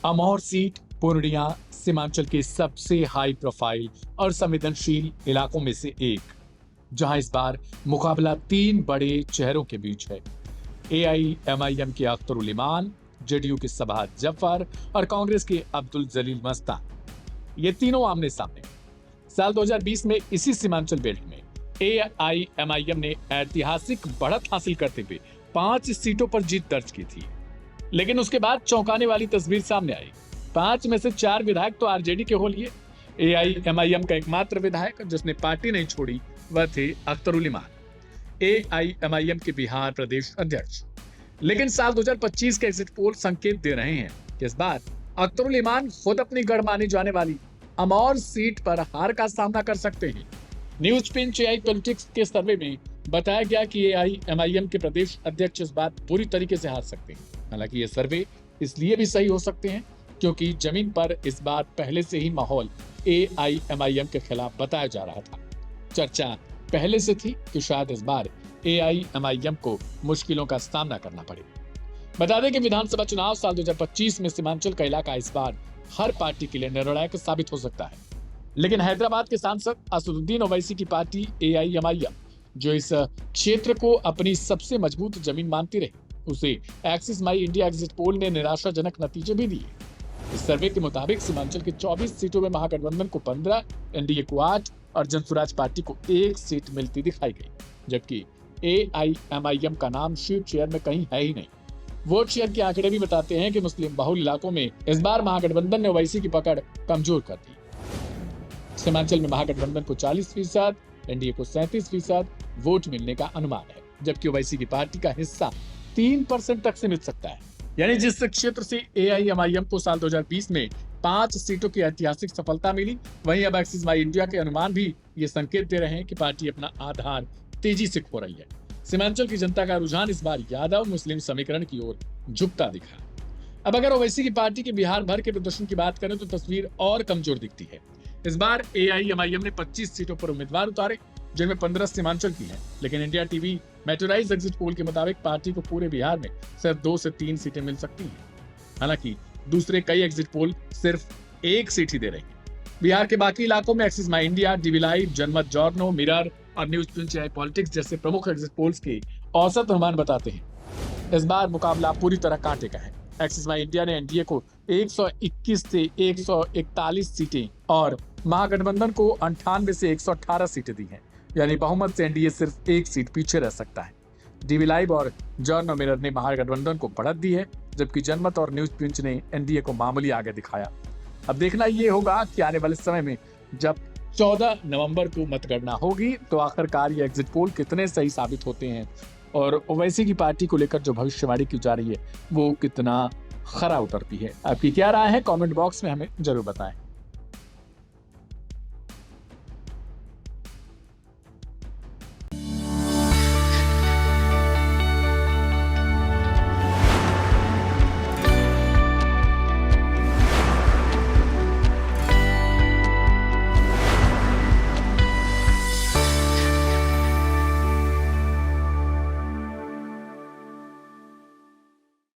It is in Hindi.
अमौर सीट पूर्णिया सीमांचल के सबसे हाई प्रोफाइल और संवेदनशील इलाकों में से एक, जहां इस बार मुकाबला तीन बड़े चेहरों के बीच है। एआईएमआईएम के अख्तरुल इमान, जेडीयू के सबाहत जफर और कांग्रेस के अब्दुल जलील मस्तान, ये तीनों आमने सामने। साल 2020 में इसी सीमांचल बेल्ट में एआईएमआईएम ने ऐतिहासिक बढ़त हासिल करते हुए 5 सीटों पर जीत दर्ज की थी। लेकिन उसके बाद चौंकाने वाली तस्वीर सामने आई। 5 में से 4 विधायक तो आरजेडी के हो लिए। एआईएमआईएम का एकमात्र विधायक जिसने पार्टी नहीं छोड़ी वह थे अख्तरुल इमान, एआईएमआईएम के बिहार प्रदेश अध्यक्ष। लेकिन साल 2025 के एग्जिट पोल संकेत दे रहे हैं कि इस बार अख्तरुल इमान खुद अपनी गढ़ मानी जाने वाली अमौर सीट पर हार का सामना कर सकते हैं। न्यूज पिंच एआई पॉलिटिक्स के सर्वे में बताया गया कि एआईएमआईएम के प्रदेश अध्यक्ष इस बार पूरी तरीके से हार सकते हैं। हालांकि ये सर्वे इसलिए भी सही हो सकते हैं क्योंकि जमीन पर इस बार पहले से ही माहौल एआईएमआईएम के खिलाफ बताया जा रहा था। चर्चा पहले से थी कि शायद इस बार एआईएमआईएम को मुश्किलों का सामना करना पड़े। बता दें कि विधानसभा चुनाव साल 2025 में सीमांचल का इलाका इस बार हर पार्टी के लिए निर्णायक साबित हो सकता है। लेकिन हैदराबाद के सांसद असदुद्दीन ओवैसी की पार्टी एआईएमआईएम, जो इस क्षेत्र को अपनी सबसे मजबूत जमीन मानती रही, उसे axis My India exit poll ने निराशाजनक नतीजे भी दिए। इस सर्वे के मुताबिक सीमांचल की 24 सीटों में महागठबंधन को 15, एनडीए को 8 और जनसुराज पार्टी को 1 सीट मिलती दिखाई गई, जबकि एआईएमआईएम का नाम शीट शेयर में कहीं है ही नहीं। वोट शेयर के आंकड़े भी बताते हैं कि मुस्लिम बहुल इलाकों में इस बार महागठबंधन ने ओवैसी की पकड़ कमजोर कर दी। सीमांचल में महागठबंधन को 40%, एनडीए को 37% वोट मिलने का अनुमान है, जबकि ओवैसी की पार्टी का हिस्सा 3% तक से मिल सकता है। यानी जिस क्षेत्र से एआईएमआईएम को साल 2020 में 5 सीटों की ऐतिहासिक सफलता मिली, वहीं अब एक्सिस माई इंडिया के अनुमान भी ये संकेत दे रहे हैं कि पार्टी अपना आधार तेजी से खो रही है। सीमांचल की जनता का रुझान इस बार यादव मुस्लिम समीकरण की ओर झुकता दिखा। अब अगर ओवैसी की पार्टी के बिहार भर के प्रदर्शन की बात करें तो तस्वीर और कमजोर दिखती है। इस बार एआईएमआईएम ने 25 सीटों पर उम्मीदवार उतारे, जिनमें 15 सीमांचल की हैं। लेकिन इंडिया टीवी मेट्रोराइज एग्जिट पोल के मुताबिक पार्टी को पूरे बिहार में सिर्फ 2 से 3 सीटें मिल सकती हैं। हालांकि दूसरे कई एग्जिट पोल सिर्फ 1 सीट ही दे रहे हैं। बिहार के बाकी इलाकों में Axis My India, DV live, Janmat Journo, mirror और न्यूज पिंच एआई पॉलिटिक्स जैसे प्रमुख एग्जिट पोल्स के औसत अनुमान बताते हैं इस बार मुकाबला पूरी तरह कांटे का है। एक्सिस माई इंडिया ने एनडीए को 121 से 141 सीटें और महागठबंधन को 98 से 118 सीटें दी हैं। यानी बहुमत से एनडीए सिर्फ 1 सीट पीछे रह सकता है। डीवी लाइव और जॉर्नो मिरर ने महागठबंधन को बढ़त दी है, जबकि जनमत और न्यूज पिंच ने एनडीए को मामूली आगे दिखाया। अब देखना ये होगा कि आने वाले समय में जब 14 नवंबर को मतगणना होगी तो आखिरकार ये एग्जिट पोल कितने सही साबित होते हैं और ओवैसी की पार्टी को लेकर जो भविष्यवाणी की जा रही है वो कितना खरा उतरती है। आपकी क्या राय है? कमेंट बॉक्स में हमें जरूर बताएं।